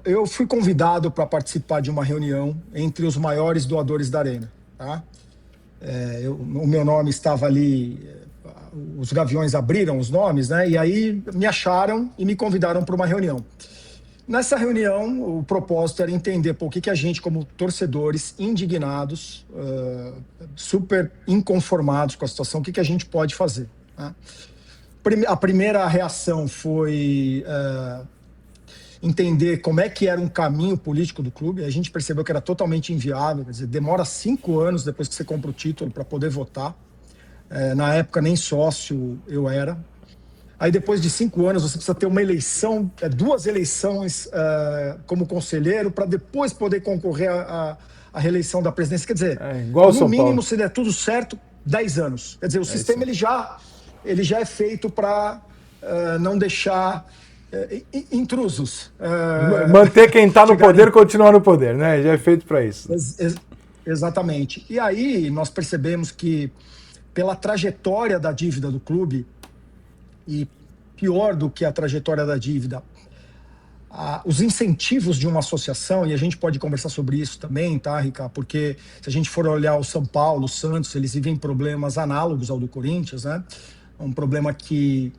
eu fui convidado para participar de uma reunião entre os maiores doadores da Arena. Tá? O meu nome estava ali, os Gaviões abriram os nomes, né? E aí me acharam e me convidaram para uma reunião. Nessa reunião, o propósito era entender o que a gente, como torcedores indignados, super inconformados com a situação, o que a gente pode fazer. Né? A primeira reação foi entender como é que era um caminho político do clube. A gente percebeu que era totalmente inviável, quer dizer, demora 5 anos depois que você compra o título para poder votar. Na época, nem sócio eu era. Aí, depois de 5 anos, você precisa ter uma eleição, 2 eleições como conselheiro, para depois poder concorrer à reeleição da presidência. Quer dizer, igual no São mínimo, Paulo. se der tudo certo, 10 anos. Quer dizer, o sistema ele já é feito para não deixar intrusos. Manter quem está no poder continuar no poder, né? Já é feito para isso. Exatamente. E aí nós percebemos que, pela trajetória da dívida do clube, e pior do que a trajetória da dívida, os incentivos de uma associação, e a gente pode conversar sobre isso também, tá, Ricardo? Porque se a gente for olhar o São Paulo, o Santos, eles vivem problemas análogos ao do Corinthians, né? Um problema que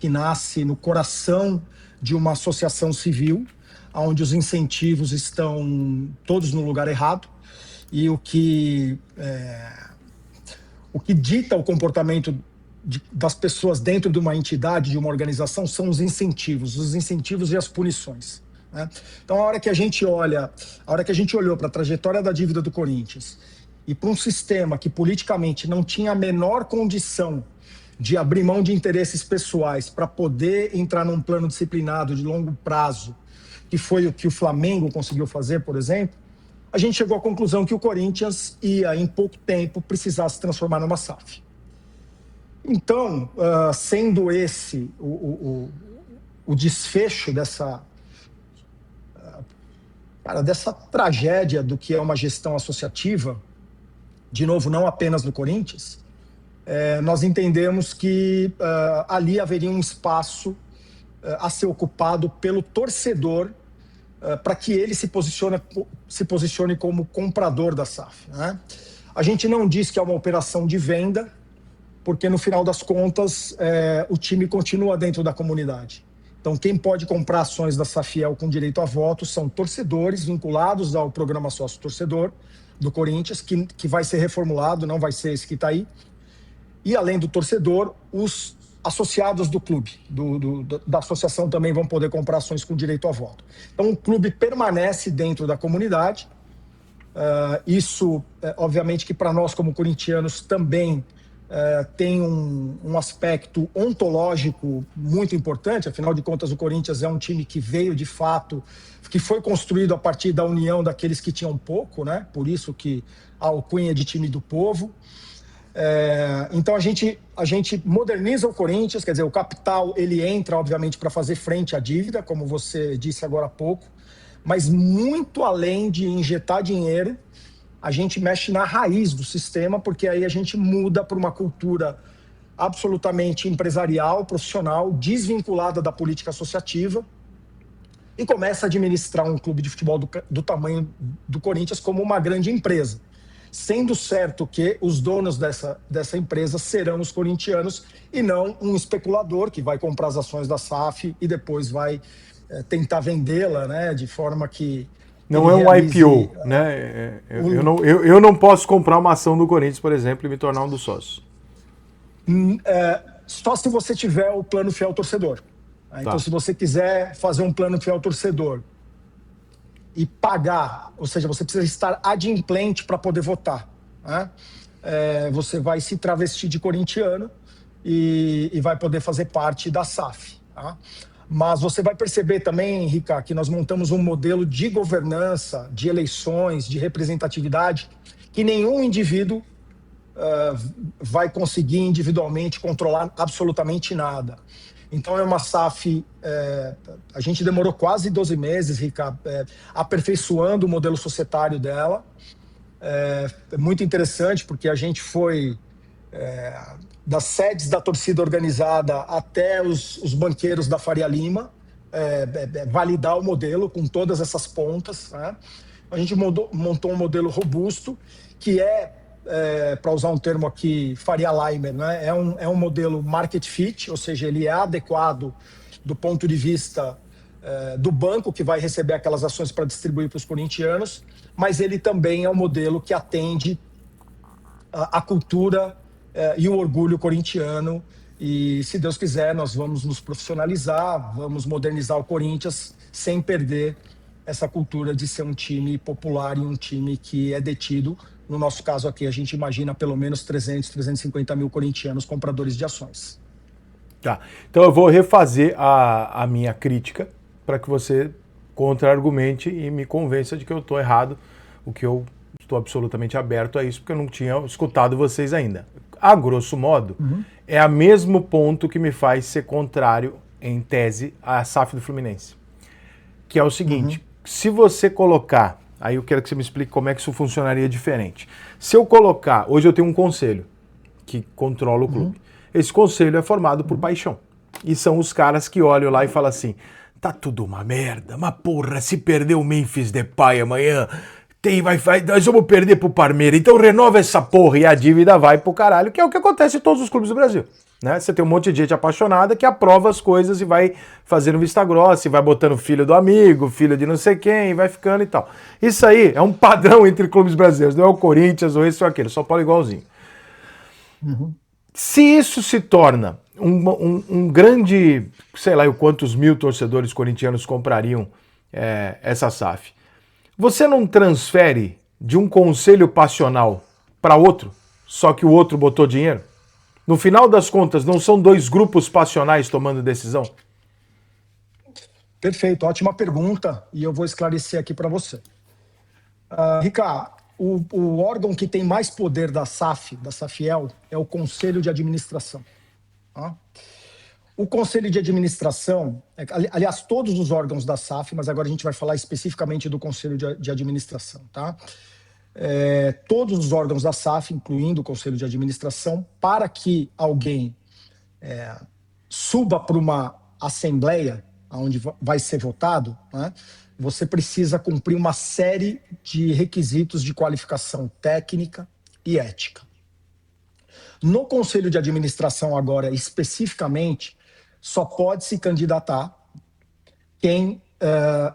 nasce no coração de uma associação civil, onde os incentivos estão todos no lugar errado, e o que dita o comportamento das pessoas dentro de uma entidade, de uma organização, são os incentivos e as punições. Né? Então, a hora que a gente olhou para a trajetória da dívida do Corinthians e para um sistema que politicamente não tinha a menor condição de abrir mão de interesses pessoais para poder entrar num plano disciplinado de longo prazo, que foi o que o Flamengo conseguiu fazer, por exemplo, a gente chegou à conclusão que o Corinthians ia, em pouco tempo, precisar se transformar numa SAF. Então, sendo esse o desfecho dessa tragédia do que é uma gestão associativa, de novo, não apenas no Corinthians, nós entendemos que ali haveria um espaço a ser ocupado pelo torcedor para que ele se posicione como comprador da SAF. Né? A gente não diz que é uma operação de venda, porque no final das contas o time continua dentro da comunidade. Então, quem pode comprar ações da Safiel com direito a voto são torcedores vinculados ao programa sócio-torcedor do Corinthians, que vai ser reformulado, não vai ser esse que está aí. E, além do torcedor, os associados do clube, da associação, também vão poder comprar ações com direito a voto. Então, o clube permanece dentro da comunidade. Isso, obviamente, que para nós, como corintianos, também tem um aspecto ontológico muito importante. Afinal de contas, o Corinthians é um time que veio, de fato, que foi construído a partir da união daqueles que tinham pouco, né? Por isso que a alcunha de time do povo. Então a gente moderniza o Corinthians, quer dizer, o capital ele entra, obviamente, para fazer frente à dívida, como você disse agora há pouco, mas muito além de injetar dinheiro, a gente mexe na raiz do sistema, porque aí a gente muda para uma cultura absolutamente empresarial, profissional, desvinculada da política associativa, e começa a administrar um clube de futebol do tamanho do Corinthians como uma grande empresa. Sendo certo que os donos dessa empresa serão os corintianos e não um especulador que vai comprar as ações da SAF e depois vai tentar vendê-la, né, de forma que... Não é um IPO, né? Eu não posso comprar uma ação do Corinthians, por exemplo, e me tornar um dos sócios. Só se você tiver o plano fiel torcedor. Então, se você quiser fazer um plano fiel torcedor e pagar, ou seja, você precisa estar adimplente para poder votar, né? Você vai se travestir de corintiano e vai poder fazer parte da SAF. Tá? Mas você vai perceber também, Ricardo, que nós montamos um modelo de governança, de eleições, de representatividade, que nenhum indivíduo vai conseguir individualmente controlar absolutamente nada. Então é uma SAF, a gente demorou quase 12 meses, Ricardo, aperfeiçoando o modelo societário dela. É muito interessante porque a gente foi das sedes da torcida organizada até os banqueiros da Faria Lima, validar o modelo com todas essas pontas, né? A gente montou um modelo robusto, que para usar um termo aqui, Faria Limer, né? É um modelo market fit, ou seja, ele é adequado do ponto de vista do banco que vai receber aquelas ações para distribuir para os corintianos, mas ele também é um modelo que atende a cultura e o orgulho corintiano. E, se Deus quiser, nós vamos nos profissionalizar, vamos modernizar o Corinthians sem perder essa cultura de ser um time popular e um time que é detido. No nosso caso aqui, a gente imagina pelo menos 350 mil corintianos compradores de ações. Tá. Então eu vou refazer a minha crítica para que você contra-argumente e me convença de que eu estou errado, o que eu estou absolutamente aberto a isso, porque eu não tinha escutado vocês ainda. A grosso modo, é o mesmo ponto que me faz ser contrário, em tese, à SAF do Fluminense. Que é o seguinte, se você colocar, aí eu quero que você me explique como é que isso funcionaria diferente. Se eu colocar, hoje eu tenho um conselho que controla o clube. Esse conselho é formado por paixão. E são os caras que olham lá e falam assim, tá tudo uma merda, mas porra, se perder o Memphis Depay amanhã, nós vamos perder pro Palmeiras, então renova essa porra e a dívida vai pro caralho, que é o que acontece em todos os clubes do Brasil. Né? Você tem um monte de gente apaixonada que aprova as coisas e vai fazendo vista grossa, e vai botando filho do amigo, filho de não sei quem, e vai ficando e tal. Isso aí é um padrão entre clubes brasileiros, não é o Corinthians ou esse ou aquele, São Paulo igualzinho. Se isso se torna um grande, sei lá, quantos mil torcedores corintianos comprariam essa SAF, você não transfere de um conselho passional para outro, só que o outro botou dinheiro? No final das contas, não são dois grupos passionais tomando decisão? Perfeito, ótima pergunta, e eu vou esclarecer aqui para você. Ricardo, o órgão que tem mais poder da SAF, da Safiel, é o Conselho de Administração. Tá? O Conselho de Administração, aliás, todos os órgãos da SAF, mas agora a gente vai falar especificamente do Conselho de Administração, tá? Todos os órgãos da SAF, incluindo o Conselho de Administração, para que alguém suba para uma assembleia, onde vai ser votado, né, você precisa cumprir uma série de requisitos de qualificação técnica e ética. No Conselho de Administração agora, especificamente, só pode se candidatar quem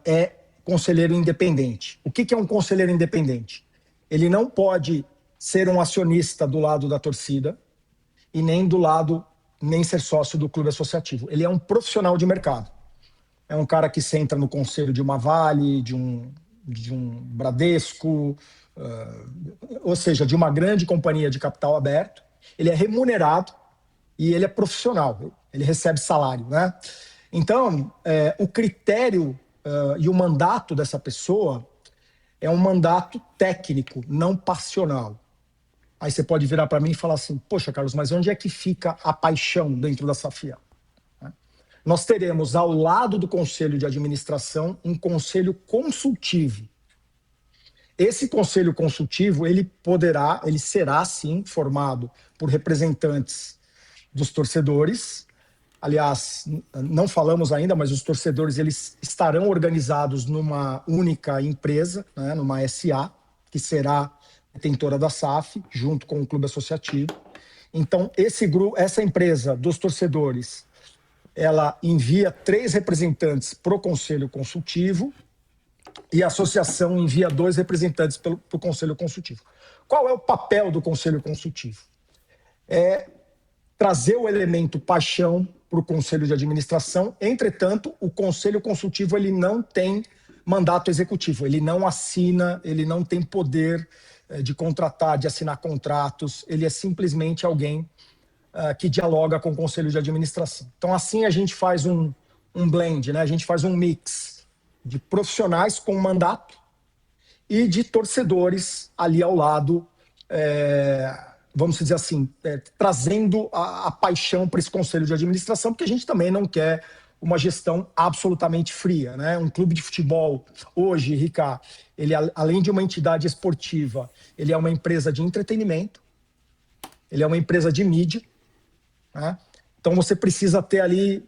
é conselheiro independente. O que é um conselheiro independente? Ele não pode ser um acionista do lado da torcida e nem ser sócio do clube associativo. Ele é um profissional de mercado. É um cara que senta no conselho de uma Vale, de um Bradesco, ou seja, de uma grande companhia de capital aberto. Ele é remunerado e ele é profissional, ele recebe salário, né? Então, o critério e o mandato dessa pessoa é um mandato técnico, não passional. Aí você pode virar para mim e falar assim, poxa, Carlos, mas onde é que fica a paixão dentro da Safiel? Nós teremos, ao lado do Conselho de Administração, um conselho consultivo. Esse conselho consultivo, ele será, sim, formado por representantes dos torcedores. Aliás, não falamos ainda, mas os torcedores eles estarão organizados numa única empresa, né, numa SA, que será detentora da SAF, junto com o clube associativo. Então, essa empresa dos torcedores, ela envia 3 representantes para o Conselho Consultivo e a associação envia 2 representantes para o Conselho Consultivo. Qual é o papel do Conselho Consultivo? É trazer o elemento paixão para o Conselho de Administração. Entretanto, o Conselho Consultivo ele não tem mandato executivo, ele não assina, ele não tem poder de contratar, de assinar contratos, ele é simplesmente alguém que dialoga com o Conselho de Administração. Então, assim a gente faz um blend, né? A gente faz um mix de profissionais com mandato e de torcedores ali ao lado, vamos dizer assim, trazendo a paixão para esse Conselho de Administração, porque a gente também não quer uma gestão absolutamente fria, né? Um clube de futebol, hoje, Ricardo, ele, além de uma entidade esportiva, ele é uma empresa de entretenimento, ele é uma empresa de mídia, né? Então você precisa ter ali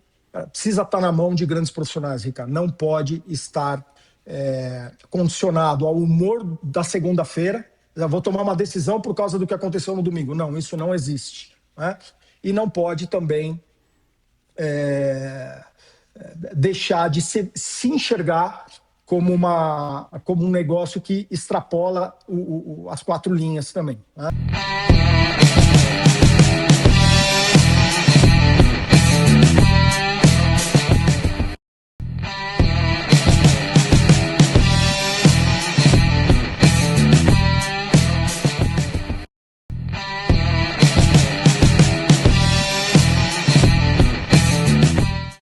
precisa estar na mão de grandes profissionais, Ricardo. Não pode estar condicionado ao humor da segunda-feira. Eu vou tomar uma decisão por causa do que aconteceu no domingo. Não, isso não existe, né? E não pode também deixar de se enxergar como um negócio que extrapola as 4 linhas também, né?